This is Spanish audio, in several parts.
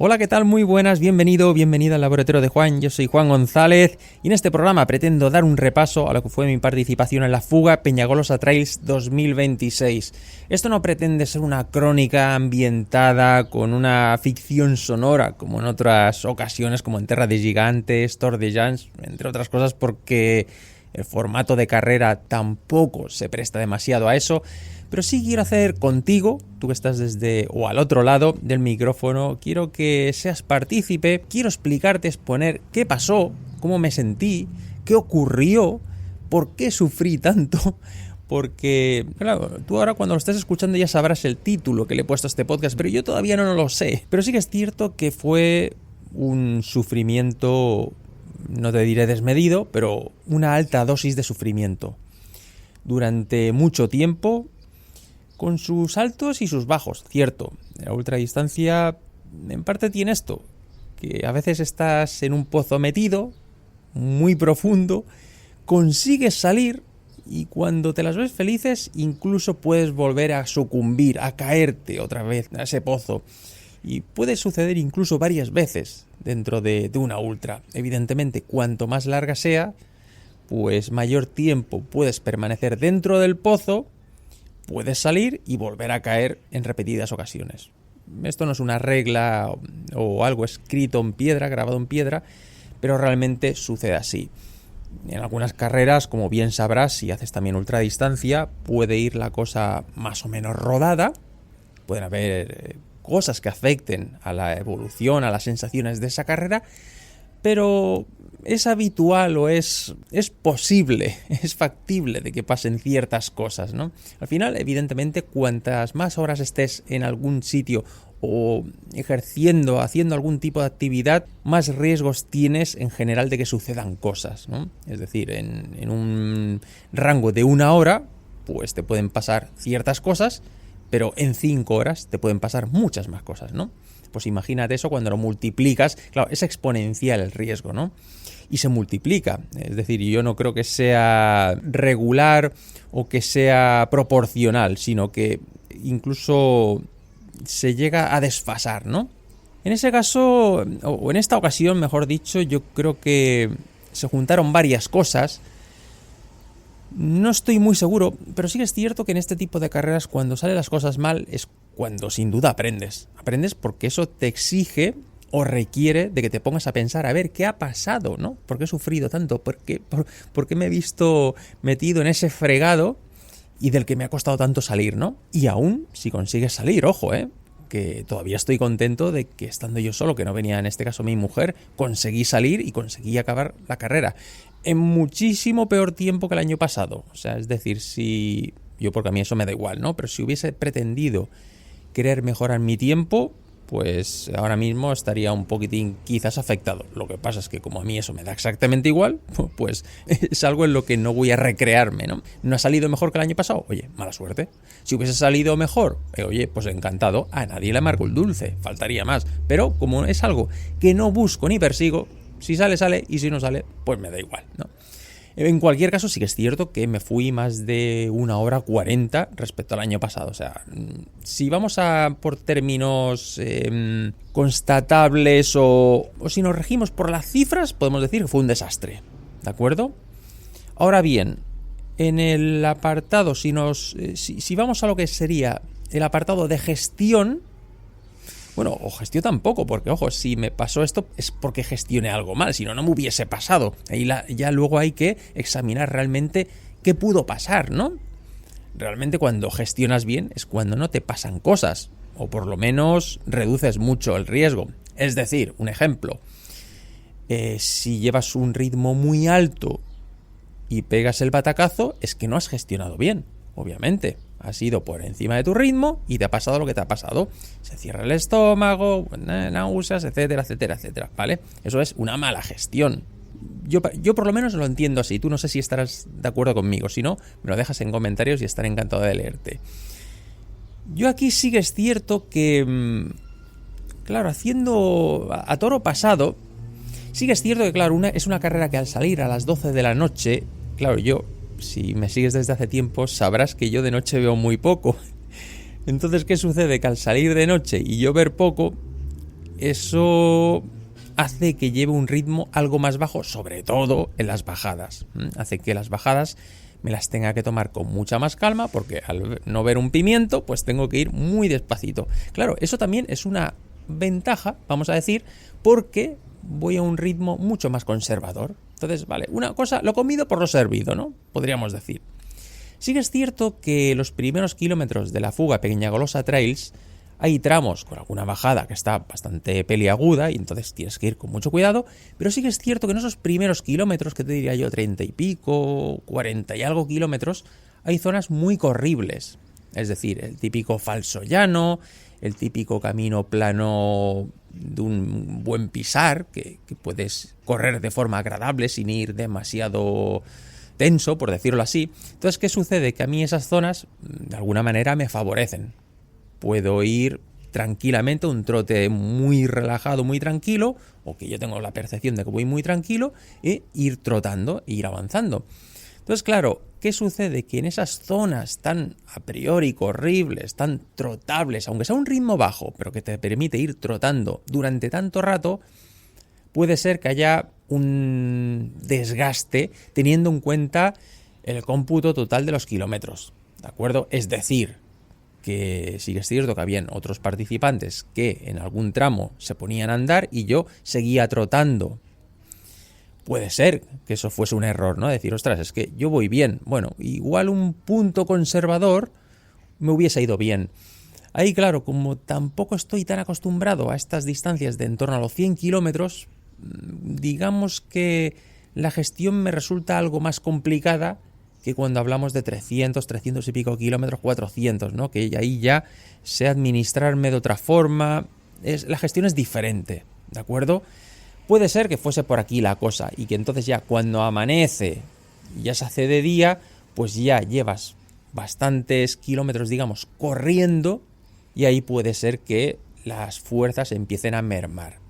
Hola, ¿qué tal? Muy buenas, bienvenida al laboratorio de Juan. Yo soy Juan González y en este programa pretendo dar un repaso a lo que fue mi participación en la Fuga Peñagolosa Trails 2026. Esto no pretende ser una crónica ambientada con una ficción sonora como en otras ocasiones, como en Terra de Gigantes, Tour de Llans, entre otras cosas, porque el formato de carrera tampoco se presta demasiado a eso. Pero sí quiero hacer contigo, tú que estás desde o al otro lado del micrófono, quiero que seas partícipe, quiero explicarte, exponer qué pasó, cómo me sentí, qué ocurrió, por qué sufrí tanto, porque, claro, tú ahora cuando lo estés escuchando ya sabrás el título que le he puesto a este podcast, pero yo todavía no lo sé. Pero sí que es cierto que fue un sufrimiento, no te diré desmedido, pero una alta dosis de sufrimiento. Durante mucho tiempo, con sus altos y sus bajos, cierto. La ultradistancia en parte tiene esto, que a veces estás en un pozo metido, muy profundo, consigues salir y cuando te las ves felices incluso puedes volver a sucumbir, a caerte otra vez a ese pozo. Y puede suceder incluso varias veces dentro de una ultra. Evidentemente, cuanto más larga sea, pues mayor tiempo puedes permanecer dentro del pozo. Puedes salir y volver a caer en repetidas ocasiones. Esto no es una regla o algo escrito en piedra, grabado en piedra, pero realmente sucede así. En algunas carreras, como bien sabrás, si haces también ultradistancia, puede ir la cosa más o menos rodada. Pueden haber cosas que afecten a la evolución, a las sensaciones de esa carrera, pero es habitual o es posible, es factible de que pasen ciertas cosas, ¿no? Al final, evidentemente, cuantas más horas estés en algún sitio o ejerciendo, haciendo algún tipo de actividad, más riesgos tienes en general de que sucedan cosas, ¿no? Es decir, en un rango de 1 hora, pues te pueden pasar ciertas cosas, pero en 5 horas te pueden pasar muchas más cosas, ¿no? Pues imagínate eso cuando lo multiplicas, claro, es exponencial el riesgo, ¿no? Y se multiplica, es decir, yo no creo que sea regular o que sea proporcional, sino que incluso se llega a desfasar, ¿no? En ese caso, o en esta ocasión, mejor dicho, yo creo que se juntaron varias cosas. No estoy muy seguro, pero sí que es cierto que en este tipo de carreras cuando salen las cosas mal es cuando sin duda aprendes. Aprendes porque eso te exige o requiere de que te pongas a pensar, a ver, ¿qué ha pasado? ¿No? ¿Por qué he sufrido tanto? ¿Por qué me he visto metido en ese fregado y del que me ha costado tanto salir, ¿no? Y aún si consigues salir, ojo, que todavía estoy contento de que estando yo solo, que no venía en este caso mi mujer, conseguí salir y conseguí acabar la carrera en muchísimo peor tiempo que el año pasado. O sea, es decir, si yo, porque a mí eso me da igual, ¿no? Pero si hubiese pretendido querer mejorar mi tiempo, pues ahora mismo estaría un poquitín quizás afectado. Lo que pasa es que como a mí eso me da exactamente igual, pues es algo en lo que no voy a recrearme, ¿no? ¿No ha salido mejor que el año pasado? Oye, mala suerte. Si hubiese salido mejor, oye, pues encantado. A nadie le amargo el dulce, faltaría más. Pero como es algo que no busco ni persigo, si sale, sale, y si no sale, pues me da igual, ¿no? En cualquier caso, sí que es cierto que me fui más de 1 hora 40 respecto al año pasado. O sea, si vamos a por términos constatables o si nos regimos por las cifras, podemos decir que fue un desastre, ¿de acuerdo? Ahora bien, en el apartado, si vamos a lo que sería el apartado de gestión, bueno, o gestión tampoco, porque ojo, si me pasó esto es porque gestioné algo mal, si no, no me hubiese pasado. Ahí ya luego hay que examinar realmente qué pudo pasar, ¿no? Realmente cuando gestionas bien es cuando no te pasan cosas, o por lo menos reduces mucho el riesgo. Es decir, un ejemplo, si llevas un ritmo muy alto y pegas el batacazo, es que no has gestionado bien, obviamente. Has ido por encima de tu ritmo y te ha pasado lo que te ha pasado. Se cierra el estómago, náuseas, etcétera, etcétera, etcétera, ¿vale? Eso es una mala gestión. Yo por lo menos lo entiendo así. Tú no sé si estarás de acuerdo conmigo. Si no, me lo dejas en comentarios y estaré encantado de leerte. Yo aquí sí que es cierto que, claro, haciendo a toro pasado, sí que es cierto que, claro, es una carrera que al salir a las 12 de la noche, claro, si me sigues desde hace tiempo, sabrás que yo de noche veo muy poco. Entonces, ¿qué sucede? Que al salir de noche y yo ver poco, eso hace que lleve un ritmo algo más bajo, sobre todo en las bajadas. Hace que las bajadas me las tenga que tomar con mucha más calma, porque al no ver un pimiento, pues tengo que ir muy despacito. Claro, eso también es una ventaja, vamos a decir, porque voy a un ritmo mucho más conservador. Entonces, vale, una cosa, lo comido por lo servido, ¿no? Podríamos decir. Sí que es cierto que los primeros kilómetros de la fuga Peñagolosa Trails hay tramos con alguna bajada que está bastante peliaguda y entonces tienes que ir con mucho cuidado, pero sí que es cierto que en esos primeros kilómetros, que te diría yo 30 y pico, 40 y algo kilómetros, hay zonas muy corribles. Es decir, el típico falso llano, el típico camino plano de un buen pisar, que puedes correr de forma agradable sin ir demasiado tenso, por decirlo así. Entonces, ¿qué sucede? Que a mí esas zonas, de alguna manera, me favorecen. Puedo ir tranquilamente, un trote muy relajado, muy tranquilo, o que yo tengo la percepción de que voy muy tranquilo, e ir trotando e ir avanzando. Entonces, claro, ¿qué sucede? Que en esas zonas tan a priori corribles, tan trotables, aunque sea un ritmo bajo, pero que te permite ir trotando durante tanto rato, puede ser que haya un desgaste teniendo en cuenta el cómputo total de los kilómetros, ¿de acuerdo? Es decir, que sí que es cierto que habían otros participantes que en algún tramo se ponían a andar y yo seguía trotando. Puede ser que eso fuese un error, ¿no? Decir, ostras, es que yo voy bien. Bueno, igual un punto conservador me hubiese ido bien. Ahí, claro, como tampoco estoy tan acostumbrado a estas distancias de en torno a los 100 kilómetros, digamos que la gestión me resulta algo más complicada que cuando hablamos de 300 y pico kilómetros, 400, ¿no? Que ahí ya sé administrarme de otra forma. La gestión es diferente, ¿de acuerdo? Puede ser que fuese por aquí la cosa y que entonces ya cuando amanece y ya se hace de día, pues ya llevas bastantes kilómetros, digamos, corriendo y ahí puede ser que las fuerzas empiecen a mermar.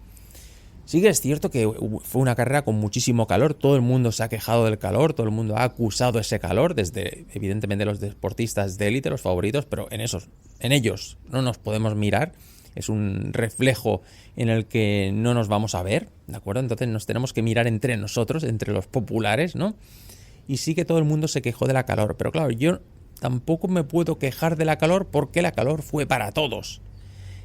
Sí que es cierto que fue una carrera con muchísimo calor, todo el mundo se ha quejado del calor, todo el mundo ha acusado ese calor, desde evidentemente los deportistas de élite, los favoritos, pero en ellos no nos podemos mirar, es un reflejo en el que no nos vamos a ver, ¿de acuerdo? Entonces nos tenemos que mirar entre nosotros, entre los populares, ¿no? Y sí que todo el mundo se quejó de la calor, pero claro, yo tampoco me puedo quejar de la calor porque la calor fue para todos.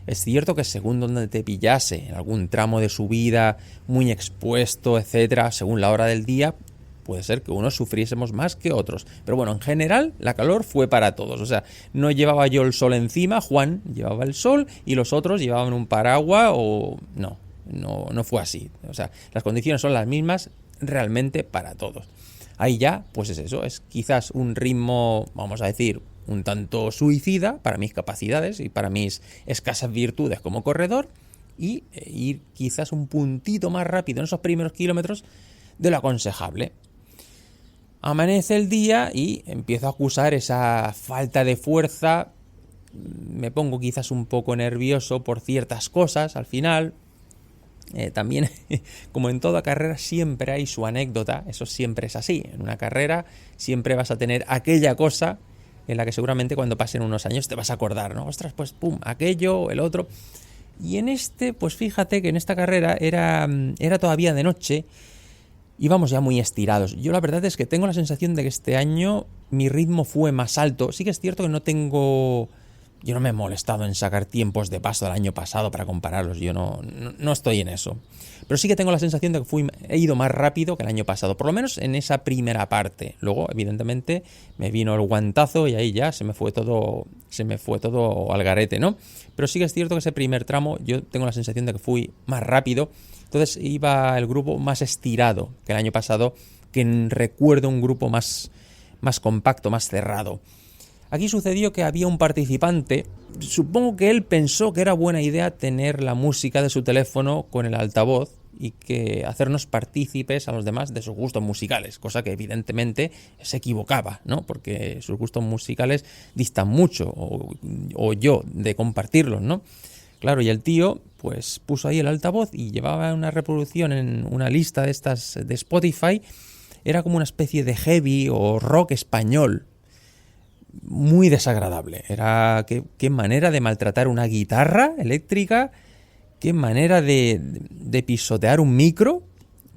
Es cierto que según donde te pillase, en algún tramo de subida muy expuesto, etcétera, según la hora del día, puede ser que unos sufriésemos más que otros. Pero bueno, en general, la calor fue para todos. O sea, no llevaba yo el sol encima, Juan llevaba el sol y los otros llevaban un paraguas o... No fue así. O sea, las condiciones son las mismas realmente para todos. Ahí ya, pues es eso, es quizás un ritmo, vamos a decir, un tanto suicida para mis capacidades y para mis escasas virtudes como corredor y ir quizás un puntito más rápido en esos primeros kilómetros de lo aconsejable. Amanece el día y empiezo a acusar esa falta de fuerza, me pongo quizás un poco nervioso por ciertas cosas al final. También, como en toda carrera, siempre hay su anécdota, eso siempre es así. En una carrera siempre vas a tener aquella cosa en la que seguramente cuando pasen unos años te vas a acordar, ¿no? Ostras, pues pum, aquello, el otro. Y en pues fíjate que en esta carrera era todavía de noche, íbamos ya muy estirados. Yo la verdad es que tengo la sensación de que este año mi ritmo fue más alto. Sí que es cierto que yo no me he molestado en sacar tiempos de paso del año pasado para compararlos, yo no estoy en eso. Pero sí que tengo la sensación de que he ido más rápido que el año pasado, por lo menos en esa primera parte. Luego, evidentemente, me vino el guantazo y ahí ya se me fue todo al garete, ¿no? Pero sí que es cierto que ese primer tramo yo tengo la sensación de que fui más rápido, entonces iba el grupo más estirado que el año pasado, que recuerdo un grupo más compacto, más cerrado. Aquí sucedió que había un participante, supongo que él pensó que era buena idea tener la música de su teléfono con el altavoz y que hacernos partícipes a los demás de sus gustos musicales, cosa que evidentemente se equivocaba, ¿no? Porque sus gustos musicales distan mucho, o yo, de compartirlos, ¿no? Claro, y el tío pues puso ahí el altavoz y llevaba una reproducción en una lista de estas de Spotify, era como una especie de heavy o rock español, muy desagradable. Era qué manera de maltratar una guitarra eléctrica qué manera de pisotear un micro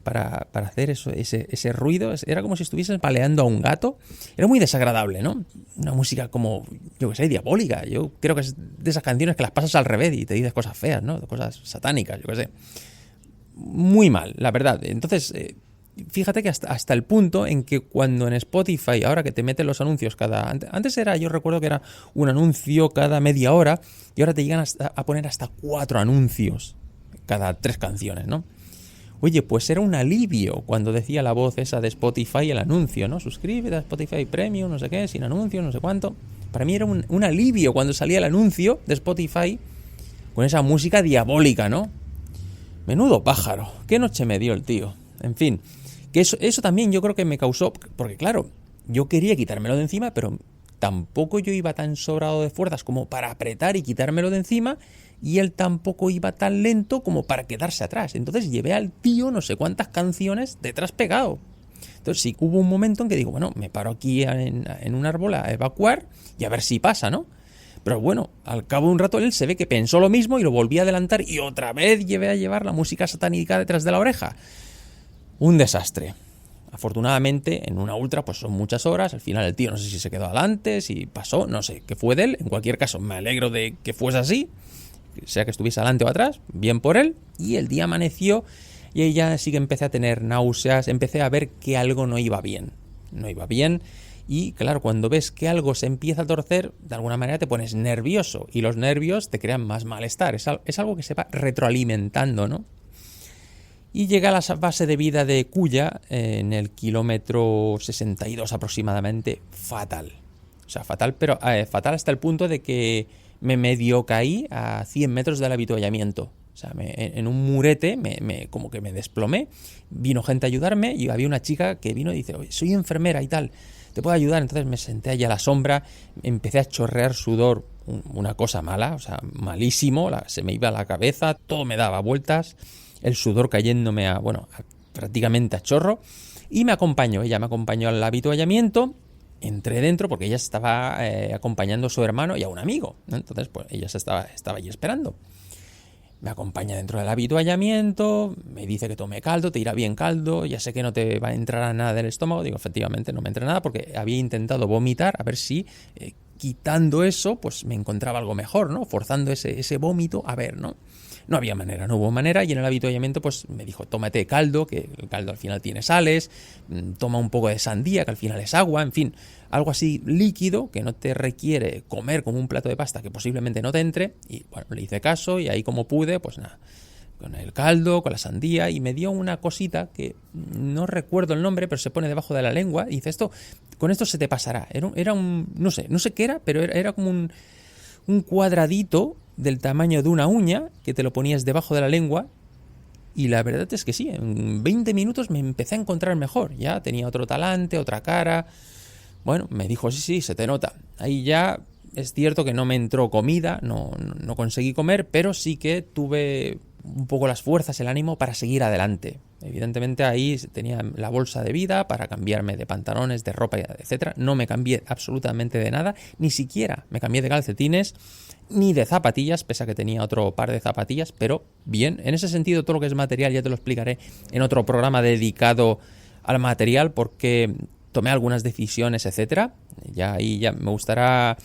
para hacer ese ruido. Era como si estuviesen paleando a un gato. Era muy desagradable, ¿no? Una música como, yo qué sé, diabólica. Yo creo que es de esas canciones que las pasas al revés y te dices cosas feas, ¿no? Cosas satánicas, yo qué sé. Muy mal, la verdad. Entonces, fíjate que hasta el punto en que cuando en Spotify, ahora que te meten los anuncios antes era, yo recuerdo que era un anuncio cada media hora, y ahora te llegan a poner hasta 4 anuncios cada 3 canciones, ¿no? Oye, pues era un alivio cuando decía la voz esa de Spotify el anuncio, ¿no? Suscríbete a Spotify Premium, no sé qué, sin anuncios, no sé cuánto. Para mí era un alivio cuando salía el anuncio de Spotify con esa música diabólica, ¿no? Menudo pájaro, qué noche me dio el tío. En fin, que eso también yo creo que me causó, porque claro, yo quería quitármelo de encima, pero tampoco yo iba tan sobrado de fuerzas como para apretar y quitármelo de encima, y él tampoco iba tan lento como para quedarse atrás. Entonces llevé al tío no sé cuántas canciones detrás pegado. Entonces sí, hubo un momento en que digo, bueno, me paro aquí en un árbol a evacuar y a ver si pasa, ¿no? Pero bueno, al cabo de un rato él se ve que pensó lo mismo y lo volví a adelantar y otra vez llevé a llevar la música satánica detrás de la oreja. Un desastre. Afortunadamente, en una ultra pues son muchas horas. Al final el tío no sé si se quedó adelante, si pasó, no sé qué fue de él. En cualquier caso, me alegro de que fuese así, sea que estuviese adelante o atrás, bien por él. Y el día amaneció y ahí ya sí que empecé a tener náuseas, empecé a ver que algo no iba bien. No iba bien. Y claro, cuando ves que algo se empieza a torcer, de alguna manera te pones nervioso y los nervios te crean más malestar. Es algo que se va retroalimentando, ¿no? Y llega a la base de vida de Cuya en el kilómetro 62 aproximadamente, fatal. O sea, fatal, pero fatal hasta el punto de que me medio caí a 100 metros del avituallamiento. O sea, en un murete como que me desplomé. Vino gente a ayudarme y había una chica que vino y dice, oye, soy enfermera y tal, ¿te puedo ayudar? Entonces me senté allá a la sombra, empecé a chorrear sudor, una cosa mala, o sea, malísimo, se me iba a la cabeza, todo me daba vueltas, el sudor cayéndome prácticamente a chorro, y ella me acompañó al avituallamiento, entré dentro porque ella estaba acompañando a su hermano y a un amigo, ¿no? Entonces pues ella estaba allí esperando. Me acompaña dentro del avituallamiento, me dice que tome caldo, te irá bien caldo, ya sé que no te va a entrar nada del estómago. Digo, efectivamente, no me entra nada porque había intentado vomitar, a ver si quitando eso, pues me encontraba algo mejor, ¿no? Forzando ese vómito, a ver, ¿no? No había manera, no hubo manera, y en el avituallamiento pues me dijo, tómate caldo, que el caldo al final tiene sales, toma un poco de sandía, que al final es agua, en fin, algo así líquido, que no te requiere comer como un plato de pasta que posiblemente no te entre, y bueno, le hice caso, y ahí como pude, pues nada, con el caldo, con la sandía, y me dio una cosita que no recuerdo el nombre, pero se pone debajo de la lengua, y dice, con esto se te pasará, era un, no sé qué era, pero era como un cuadradito del tamaño de una uña que te lo ponías debajo de la lengua, y la verdad es que sí, en 20 minutos me empecé a encontrar mejor, ya tenía otro talante, otra cara. Bueno, me dijo, sí, se te nota. Ahí ya es cierto que no me entró comida, no conseguí comer, pero sí que tuve un poco las fuerzas, el ánimo para seguir adelante. Evidentemente ahí tenía la bolsa de vida para cambiarme de pantalones, de ropa, etcétera. No me cambié absolutamente de nada, ni siquiera me cambié de calcetines ni de zapatillas, pese a que tenía otro par de zapatillas, pero bien, en ese sentido todo lo que es material ya te lo explicaré en otro programa dedicado al material, porque tomé algunas decisiones, etcétera. Ya me gustará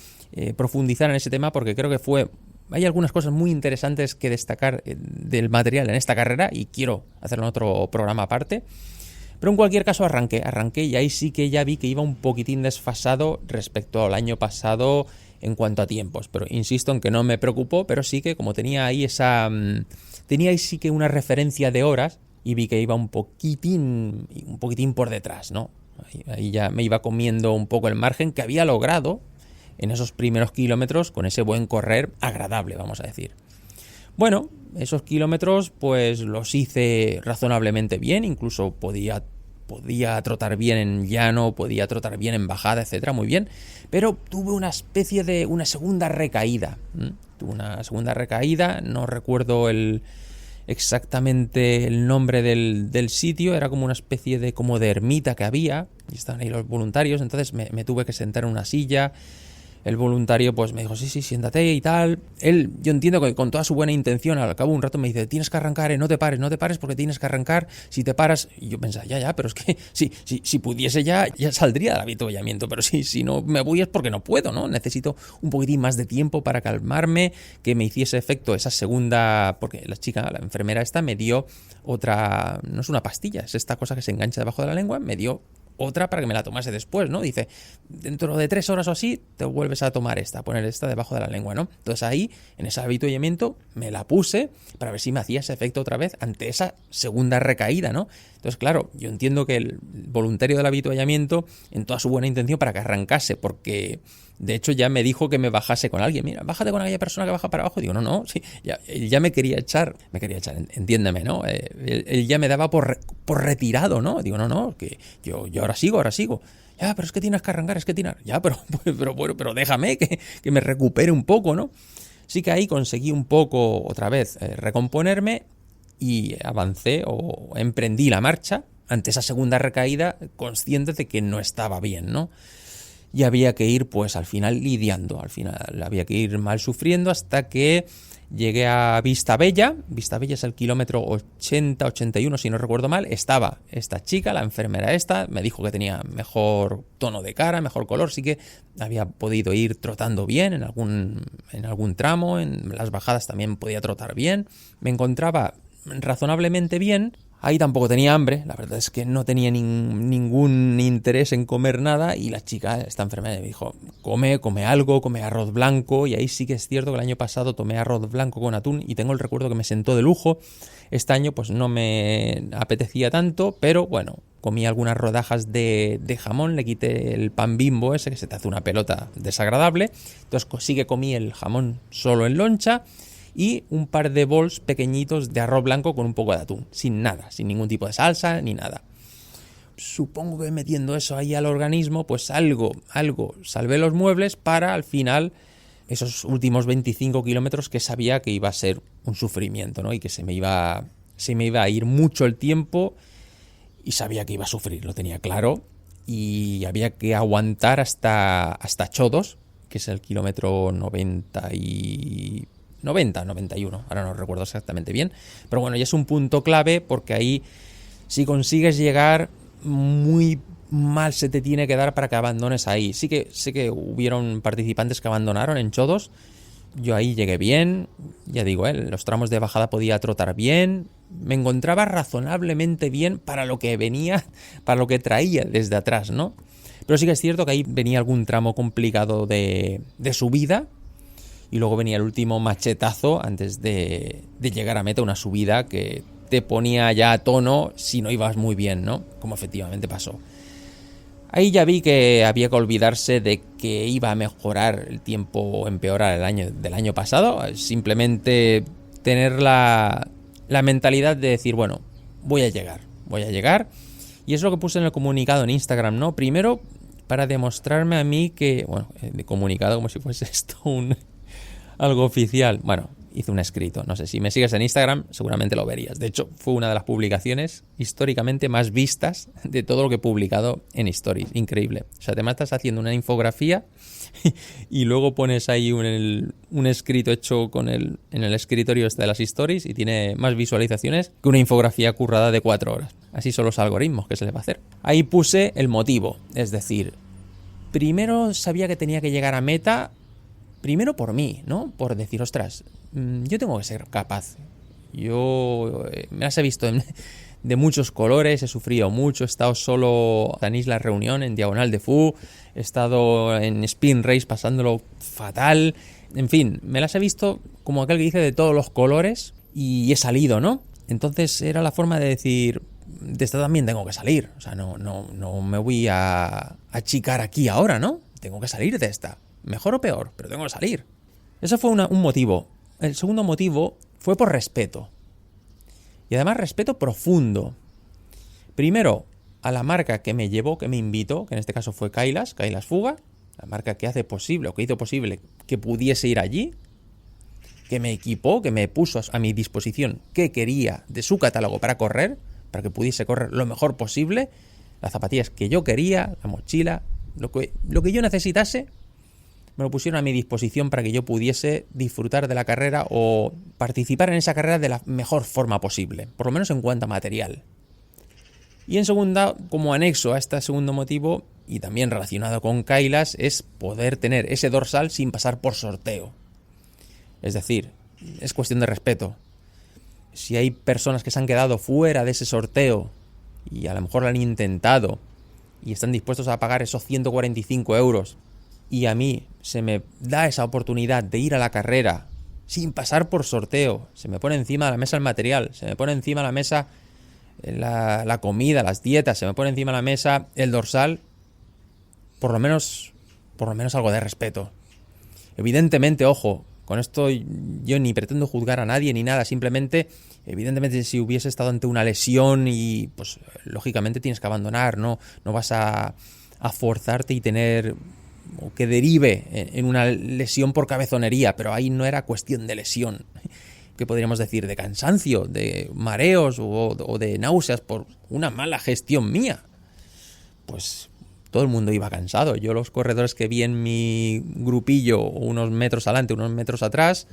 profundizar en ese tema, porque creo que hay algunas cosas muy interesantes que destacar del material en esta carrera y quiero hacerlo en otro programa aparte. Pero en cualquier caso arranqué y ahí sí que ya vi que iba un poquitín desfasado respecto al año pasado en cuanto a tiempos. Pero insisto en que no me preocupó, pero sí que como tenía ahí sí que una referencia de horas y vi que iba un poquitín por detrás, ¿no? Ahí ya me iba comiendo un poco el margen que había logrado en esos primeros kilómetros con ese buen correr agradable, vamos a decir. Bueno, esos kilómetros pues los hice razonablemente bien, incluso podía trotar bien en llano, podía trotar bien en bajada, etcétera, muy bien, pero tuve una especie de una segunda recaída. Tuve una segunda recaída, no recuerdo exactamente el nombre del sitio, era como una especie de ermita que había, y estaban ahí los voluntarios, entonces me tuve que sentar en una silla. el voluntario pues me dijo, sí, siéntate y tal. Él, yo entiendo que con toda su buena intención, al cabo de un rato me dice, tienes que arrancar, no te pares porque tienes que arrancar. Si te paras, y yo pensaba, ya, pero es que si pudiese ya saldría del avituallamiento, pero si no me voy es porque no puedo, ¿no? Necesito un poquitín más de tiempo para calmarme, que me hiciese efecto esa segunda, porque la enfermera esta me dio otra, no es una pastilla, es esta cosa que se engancha debajo de la lengua, me dio otra para que me la tomase después, ¿no? Dice, dentro de 3 horas o así, te vuelves a tomar poner esta debajo de la lengua, ¿no? Entonces ahí, en ese avituallamiento, me la puse para ver si me hacía ese efecto otra vez ante esa segunda recaída, ¿no? Entonces, claro, yo entiendo que el voluntario del avituallamiento, en toda su buena intención, para que arrancase, porque de hecho ya me dijo que me bajase con alguien. Mira, bájate con aquella persona que baja para abajo. Digo, no, sí, él ya me quería echar, entiéndeme, ¿no? Él ya me daba por retirado, ¿no? Digo, no, que yo ahora sigo. Ya, pero es que tienes que arrancar, Ya, pero déjame que me recupere un poco, ¿no? Sí que ahí conseguí un poco, otra vez, recomponerme y avancé o emprendí la marcha ante esa segunda recaída, consciente de que no estaba bien, ¿no? Y había que ir, pues, al final lidiando, había que ir mal sufriendo hasta que llegué a Vistabella. Vistabella es el kilómetro 80-81, si no recuerdo mal. Estaba esta chica, la enfermera esta, me dijo que tenía mejor tono de cara, mejor color, sí que había podido ir trotando bien en algún tramo, en las bajadas también podía trotar bien. Me encontraba razonablemente bien. Ahí tampoco tenía hambre, la verdad es que no tenía ningún interés en comer nada, y la chica, esta enfermera, me dijo, come algo, come arroz blanco, y ahí sí que es cierto que el año pasado tomé arroz blanco con atún y tengo el recuerdo que me sentó de lujo. Este año pues no me apetecía tanto, pero bueno, comí algunas rodajas de jamón, le quité el pan Bimbo ese que se te hace una pelota desagradable, entonces sí que comí el jamón solo en loncha, y un par de bols pequeñitos de arroz blanco con un poco de atún, sin nada, sin ningún tipo de salsa ni nada. Supongo que metiendo eso ahí al organismo, pues algo salvé los muebles para al final esos últimos 25 kilómetros que sabía que iba a ser un sufrimiento, ¿no? Y que se me iba a ir mucho el tiempo y sabía que iba a sufrir, lo tenía claro, y había que aguantar hasta Chodos, que es el kilómetro 91, ahora no recuerdo exactamente bien, pero bueno, ya es un punto clave porque ahí si consigues llegar muy mal se te tiene que dar para que abandones ahí. Sí que sé que hubieron participantes que abandonaron en Chodos, yo ahí llegué bien, ya digo, los tramos de bajada podía trotar bien, me encontraba razonablemente bien para lo que venía, para lo que traía desde atrás, ¿no? Pero sí que es cierto que ahí venía algún tramo complicado de subida, y luego venía el último machetazo antes de llegar a meta, una subida que te ponía ya a tono si no ibas muy bien, ¿no? Como efectivamente pasó. Ahí ya vi que había que olvidarse de que iba a mejorar el tiempo o empeorar del año pasado, simplemente tener la mentalidad de decir, bueno, voy a llegar, y es lo que puse en el comunicado en Instagram, ¿no? Primero, para demostrarme a mí que, bueno, de comunicado como si fuese esto algo oficial. Bueno, hice un escrito. No sé, si me sigues en Instagram seguramente lo verías. De hecho, fue una de las publicaciones históricamente más vistas de todo lo que he publicado en Stories. Increíble. O sea, te matas haciendo una infografía y luego pones ahí un escrito hecho en el escritorio de las Stories y tiene más visualizaciones que una infografía currada de 4 horas. Así son los algoritmos, que se le va a hacer. Ahí puse el motivo. Es decir, primero sabía que tenía que llegar a meta. Primero por mí, ¿no? Por decir, ostras, yo tengo que ser capaz. Yo me las he visto de muchos colores, he sufrido mucho, he estado solo en Isla Reunión, en Diagonal de Fu, he estado en Spin Race pasándolo fatal. En fin, me las he visto como aquel que dice de todos los colores y he salido, ¿no? Entonces era la forma de decir, de esta también tengo que salir. O sea, no me voy a achicar aquí ahora, ¿no? Tengo que salir de esta. Mejor o peor, pero tengo que salir. Ese fue un motivo. El segundo motivo fue por respeto. Y además respeto profundo. Primero, a la marca que me llevó, que me invitó, que en este caso fue Kailas Fuga, la marca que hace posible, o que hizo posible que pudiese ir allí, que me equipó, que me puso a mi disposición que quería de su catálogo para correr, para que pudiese correr lo mejor posible, las zapatillas que yo quería, la mochila, lo que yo necesitase, me lo pusieron a mi disposición para que yo pudiese disfrutar de la carrera o participar en esa carrera de la mejor forma posible, por lo menos en cuanto a material. Y en segunda, como anexo a este segundo motivo, y también relacionado con Kailash, es poder tener ese dorsal sin pasar por sorteo. Es decir, es cuestión de respeto. Si hay personas que se han quedado fuera de ese sorteo y a lo mejor lo han intentado y están dispuestos a pagar esos 145 euros y a mí se me da esa oportunidad de ir a la carrera sin pasar por sorteo, se me pone encima de la mesa el material, se me pone encima de la mesa la comida, las dietas, se me pone encima de la mesa el dorsal, por lo menos algo de respeto. Evidentemente, ojo, con esto yo ni pretendo juzgar a nadie ni nada, simplemente, evidentemente, si hubiese estado ante una lesión y pues lógicamente tienes que abandonar, no vas a forzarte y tener o que derive en una lesión por cabezonería, pero ahí no era cuestión de lesión. ¿Qué podríamos decir? De cansancio, de mareos o de náuseas por una mala gestión mía. Pues todo el mundo iba cansado. Yo los corredores que vi en mi grupillo, unos metros adelante, unos metros atrás,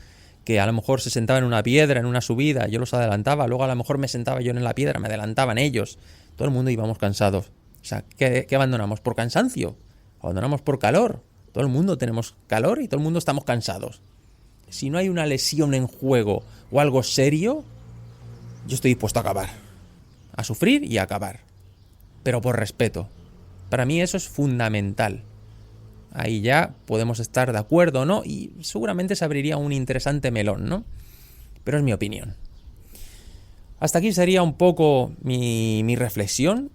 que a lo mejor se sentaban en una piedra, en una subida, yo los adelantaba, luego a lo mejor me sentaba yo en la piedra, me adelantaban ellos. Todo el mundo íbamos cansados. O sea, ¿qué abandonamos? ¿Por cansancio? ¿Abandonamos por calor? Todo el mundo tenemos calor y todo el mundo estamos cansados. Si no hay una lesión en juego o algo serio, yo estoy dispuesto a acabar. A sufrir y a acabar. Pero por respeto. Para mí eso es fundamental. Ahí ya podemos estar de acuerdo o no y seguramente se abriría un interesante melón, ¿no? Pero es mi opinión. Hasta aquí sería un poco mi reflexión.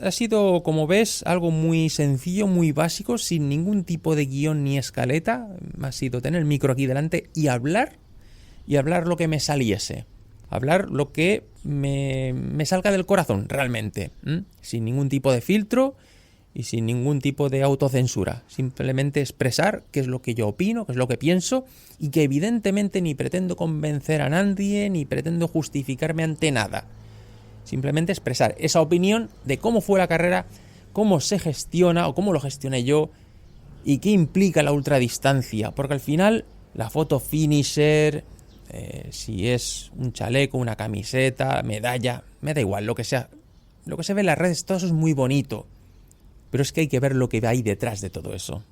Ha sido, como ves, algo muy sencillo, muy básico, sin ningún tipo de guión ni escaleta. Ha sido tener el micro aquí delante y hablar lo que me saliese. Hablar lo que me salga del corazón, realmente. Sin ningún tipo de filtro y sin ningún tipo de autocensura. Simplemente expresar qué es lo que yo opino, qué es lo que pienso y que evidentemente ni pretendo convencer a nadie ni pretendo justificarme ante nada. Simplemente expresar esa opinión de cómo fue la carrera, cómo se gestiona o cómo lo gestioné yo y qué implica la ultradistancia. Porque al final la foto finisher, si es un chaleco, una camiseta, medalla, me da igual, lo que sea. Lo que se ve en las redes, todo eso es muy bonito. Pero es que hay que ver lo que hay detrás de todo eso.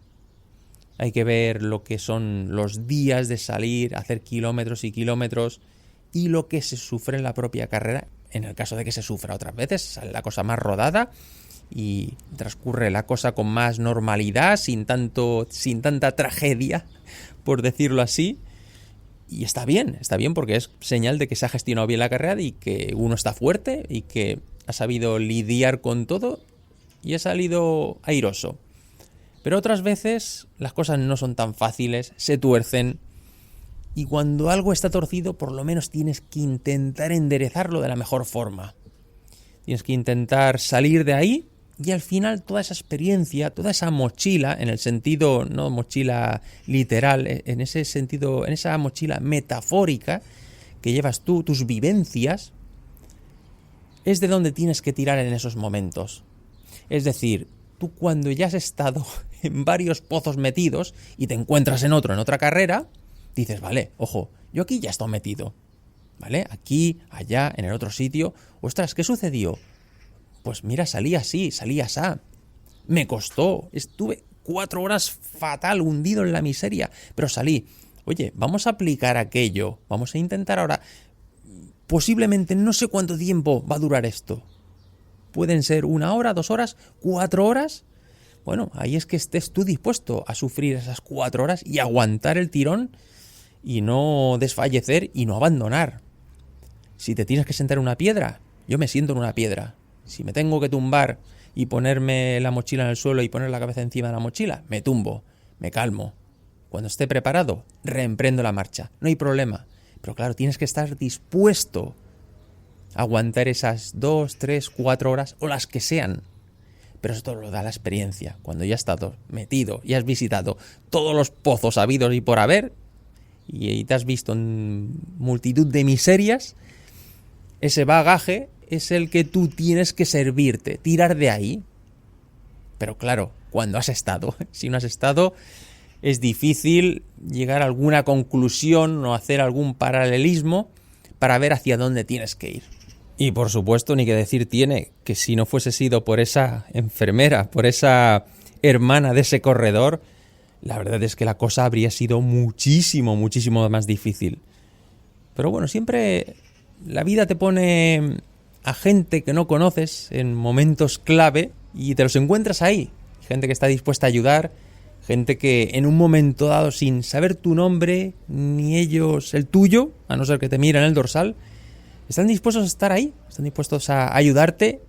Hay que ver lo que son los días de salir, hacer kilómetros y kilómetros y lo que se sufre en la propia carrera. En el caso de que se sufra otras veces, sale la cosa más rodada y transcurre la cosa con más normalidad, sin tanta tragedia, por decirlo así. Y está bien porque es señal de que se ha gestionado bien la carrera y que uno está fuerte y que ha sabido lidiar con todo y ha salido airoso. Pero otras veces las cosas no son tan fáciles, se tuercen. Y cuando algo está torcido, por lo menos tienes que intentar enderezarlo de la mejor forma. Tienes que intentar salir de ahí y al final toda esa experiencia, toda esa mochila, en el sentido, no mochila literal, en ese sentido, en esa mochila metafórica que llevas tú, tus vivencias, es de donde tienes que tirar en esos momentos. Es decir, tú cuando ya has estado en varios pozos metidos y te encuentras en otra carrera, dices, vale, ojo, yo aquí ya he estado metido, ¿vale? Aquí, allá, en el otro sitio. Ostras, ¿qué sucedió? Pues mira, salí así, salí asá. Me costó, estuve 4 horas fatal, hundido en la miseria, pero salí. Oye, vamos a aplicar aquello, vamos a intentar ahora. Posiblemente no sé cuánto tiempo va a durar esto. Pueden ser 1 hora, 2 horas, 4 horas. Bueno, ahí es que estés tú dispuesto a sufrir esas 4 horas y aguantar el tirón y no desfallecer y no abandonar. Si te tienes que sentar en una piedra, yo me siento en una piedra. Si me tengo que tumbar y ponerme la mochila en el suelo y poner la cabeza encima de la mochila, me tumbo, me calmo. Cuando esté preparado, reemprendo la marcha. No hay problema. Pero claro, tienes que estar dispuesto a aguantar esas 2, 3, 4 horas o las que sean. Pero eso lo da la experiencia. Cuando ya has estado metido y has visitado todos los pozos habidos y por haber y te has visto en multitud de miserias, ese bagaje es el que tú tienes que servirte, tirar de ahí. Pero claro, cuando has estado, si no has estado, es difícil llegar a alguna conclusión o hacer algún paralelismo para ver hacia dónde tienes que ir. Y por supuesto, ni que decir tiene que si no fuese sido por esa enfermera, por esa hermana de ese corredor, la verdad es que la cosa habría sido muchísimo más difícil. Pero bueno, siempre la vida te pone a gente que no conoces en momentos clave y te los encuentras ahí. Gente que está dispuesta a ayudar, gente que en un momento dado, sin saber tu nombre, ni ellos el tuyo, a no ser que te miren el dorsal, están dispuestos a estar ahí, están dispuestos a ayudarte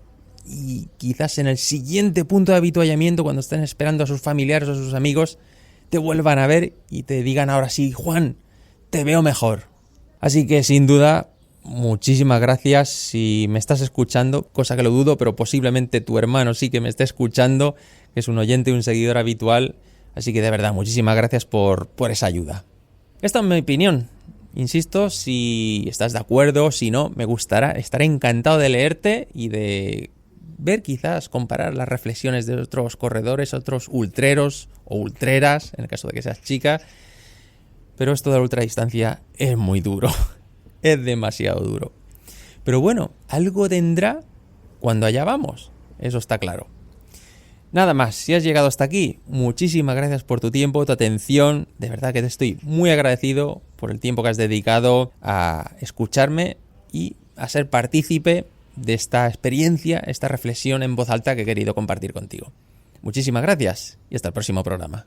y quizás en el siguiente punto de avituallamiento, cuando estén esperando a sus familiares o a sus amigos, te vuelvan a ver y te digan ahora sí, Juan, te veo mejor. Así que sin duda, muchísimas gracias si me estás escuchando, cosa que lo dudo, pero posiblemente tu hermano sí que me esté escuchando, que es un oyente y un seguidor habitual. Así que de verdad, muchísimas gracias por esa ayuda. Esta es mi opinión. Insisto, si estás de acuerdo, si no, me gustará, estaré encantado de leerte y de ver, quizás, comparar las reflexiones de otros corredores, otros ultreros o ultreras, en el caso de que seas chica. Pero esto de la ultradistancia es muy duro, es demasiado duro. Pero bueno, algo tendrá cuando allá vamos, eso está claro. Nada más, si has llegado hasta aquí, muchísimas gracias por tu tiempo, tu atención. De verdad que te estoy muy agradecido por el tiempo que has dedicado a escucharme y a ser partícipe de esta experiencia, esta reflexión en voz alta que he querido compartir contigo. Muchísimas gracias y hasta el próximo programa.